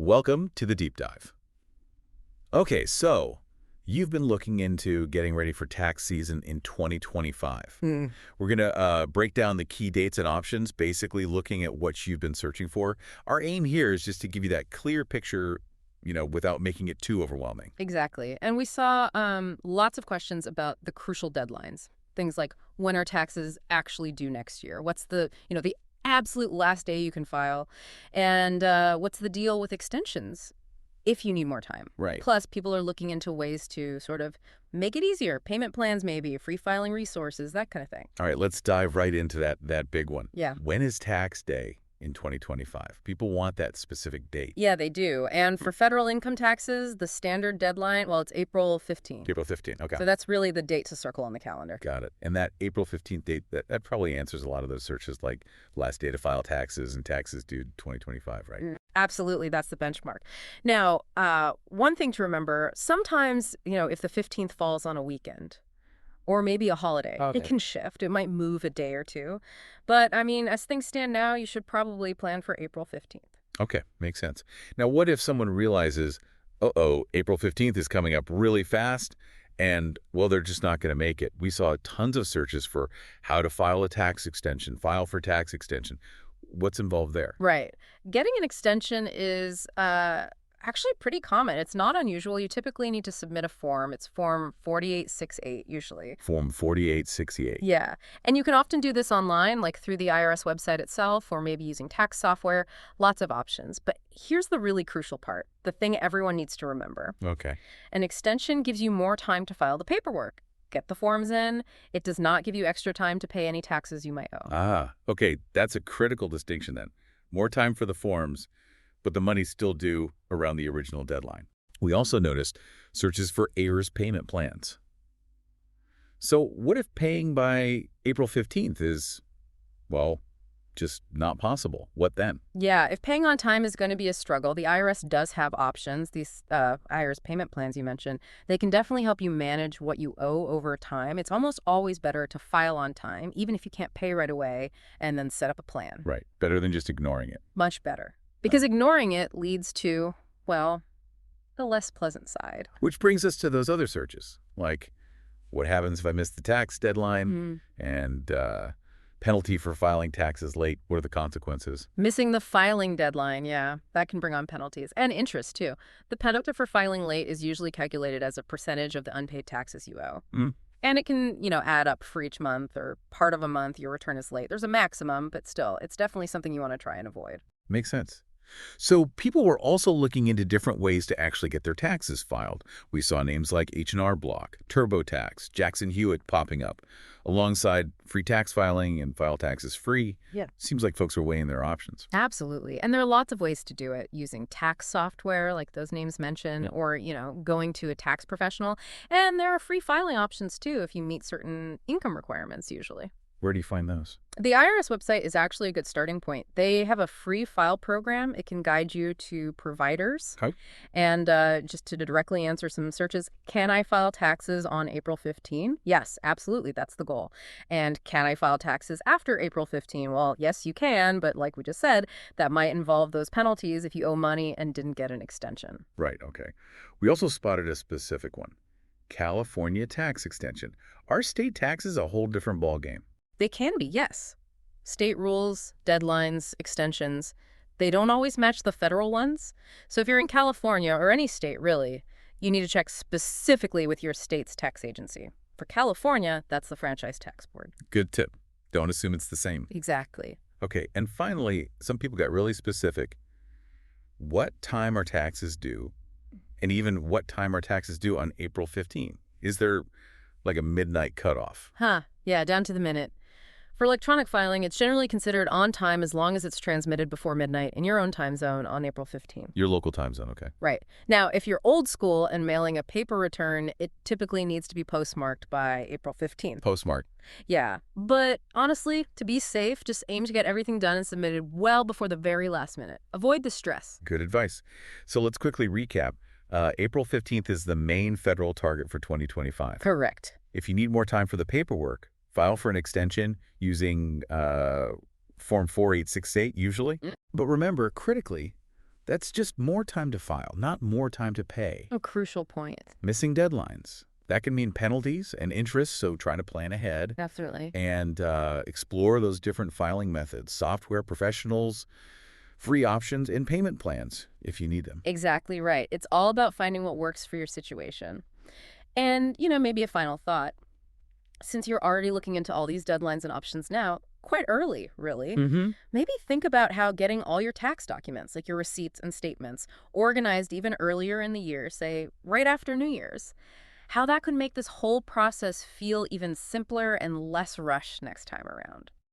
Welcome to the Deep Dive. Okay, so you've been looking into getting ready for tax season in 2025. We're going to break down the key dates and options, basically looking at what you've been searching for. Our aim here is just to give you that clear picture, without making it too overwhelming. Exactly. And we saw lots of questions about the crucial deadlines. Things like, when are taxes actually due next year? What's the absolute last day you can file? And what's the deal with extensions if you need more time? Right. Plus, people are looking into ways to sort of make it easier. Payment plans, maybe, free filing resources, that kind of thing. All right, let's dive right into that big one. Yeah. When is tax day in 2025? People want that specific date. Yeah, they do. And for federal income taxes, the standard deadline, well, it's April 15th. April 15th, okay. So that's really the date to circle on the calendar. Got it. And that April 15th date, that probably answers a lot of those searches, like last day to file taxes and taxes due 2025, right? Absolutely, that's the benchmark. Now, one thing to remember, sometimes, if the 15th falls on a weekend, or maybe a holiday, It can shift. It might move a day or two. But, as things stand now, you should probably plan for April 15th. Okay, makes sense. Now, what if someone realizes, April 15th is coming up really fast, and, well, they're just not going to make it? We saw tons of searches for how to file a tax extension, file for tax extension. What's involved there? Right. Getting an extension is actually pretty common. It's not unusual. You typically need to submit a form. It's Form 4868 usually. Form 4868. Yeah. And you can often do this online, like through the IRS website itself, or maybe using tax software. Lots of options. But here's the really crucial part, the thing everyone needs to remember. Okay. An extension gives you more time to file the paperwork. Get the forms in. It does not give you extra time to pay any taxes you might owe. Okay. That's a critical distinction then. More time for the forms, but the money's still due around the original deadline. We also noticed searches for heirs payment plans. So what if paying by April 15th is, well, just not possible? What then? Yeah, if paying on time is going to be a struggle, the IRS does have options. These IRS payment plans you mentioned, they can definitely help you manage what you owe over time. It's almost always better to file on time, even if you can't pay right away, and then set up a plan. Right. Better than just ignoring it. Much better. Because ignoring it leads to, well, the less pleasant side. Which brings us to those other searches, like what happens if I miss the tax deadline and penalty for filing taxes late. What are the consequences? Missing the filing deadline, yeah, that can bring on penalties. And interest, too. The penalty for filing late is usually calculated as a percentage of the unpaid taxes you owe. And it can, add up for each month or part of a month your return is late. There's a maximum, but still, it's definitely something you want to try and avoid. Makes sense. So people were also looking into different ways to actually get their taxes filed. We saw names like H&R Block, TurboTax, Jackson Hewitt popping up, alongside free tax filing and file taxes free. Yeah. Seems like folks are weighing their options. Absolutely. And there are lots of ways to do it, using tax software like those names mentioned, or, going to a tax professional. And there are free filing options, too, if you meet certain income requirements, usually. Where do you find those? The IRS website is actually a good starting point. They have a free file program. It can guide you to providers. Okay. And just to directly answer some searches, can I file taxes on April 15? Yes, absolutely. That's the goal. And can I file taxes after April 15? Well, yes, you can. But like we just said, that might involve those penalties if you owe money and didn't get an extension. Right. Okay. We also spotted a specific one. California tax extension. Are state taxes a whole different ballgame? They can be, yes. State rules, deadlines, extensions, they don't always match the federal ones. So if you're in California, or any state really, you need to check specifically with your state's tax agency. For California, that's the Franchise Tax Board. Good tip. Don't assume it's the same. Exactly. Okay, and finally, some people got really specific. What time are taxes due? And even what time are taxes due on April 15? Is there like a midnight cutoff? Yeah, down to the minute. For electronic filing, it's generally considered on time as long as it's transmitted before midnight in your own time zone on April 15. Your local time zone, okay. Right. Now, if you're old school and mailing a paper return, it typically needs to be postmarked by April 15th. Postmarked. Yeah. But honestly, to be safe, just aim to get everything done and submitted well before the very last minute. Avoid the stress. Good advice. So let's quickly recap. April 15th is the main federal target for 2025. Correct. If you need more time for the paperwork, file for an extension using Form 4868 usually. But remember, critically, That's just more time to file, not more time to pay. A crucial point. Missing deadlines. That can mean penalties and interest, so try to plan ahead. Absolutely. And explore those different filing methods, software professionals, free options, and payment plans if you need them. Exactly right. It's all about finding what works for your situation. And, maybe a final thought. Since you're already looking into all these deadlines and options now, quite early, really, maybe think about how getting all your tax documents, like your receipts and statements, organized even earlier in the year, say right after New Year's, how that could make this whole process feel even simpler and less rushed next time around.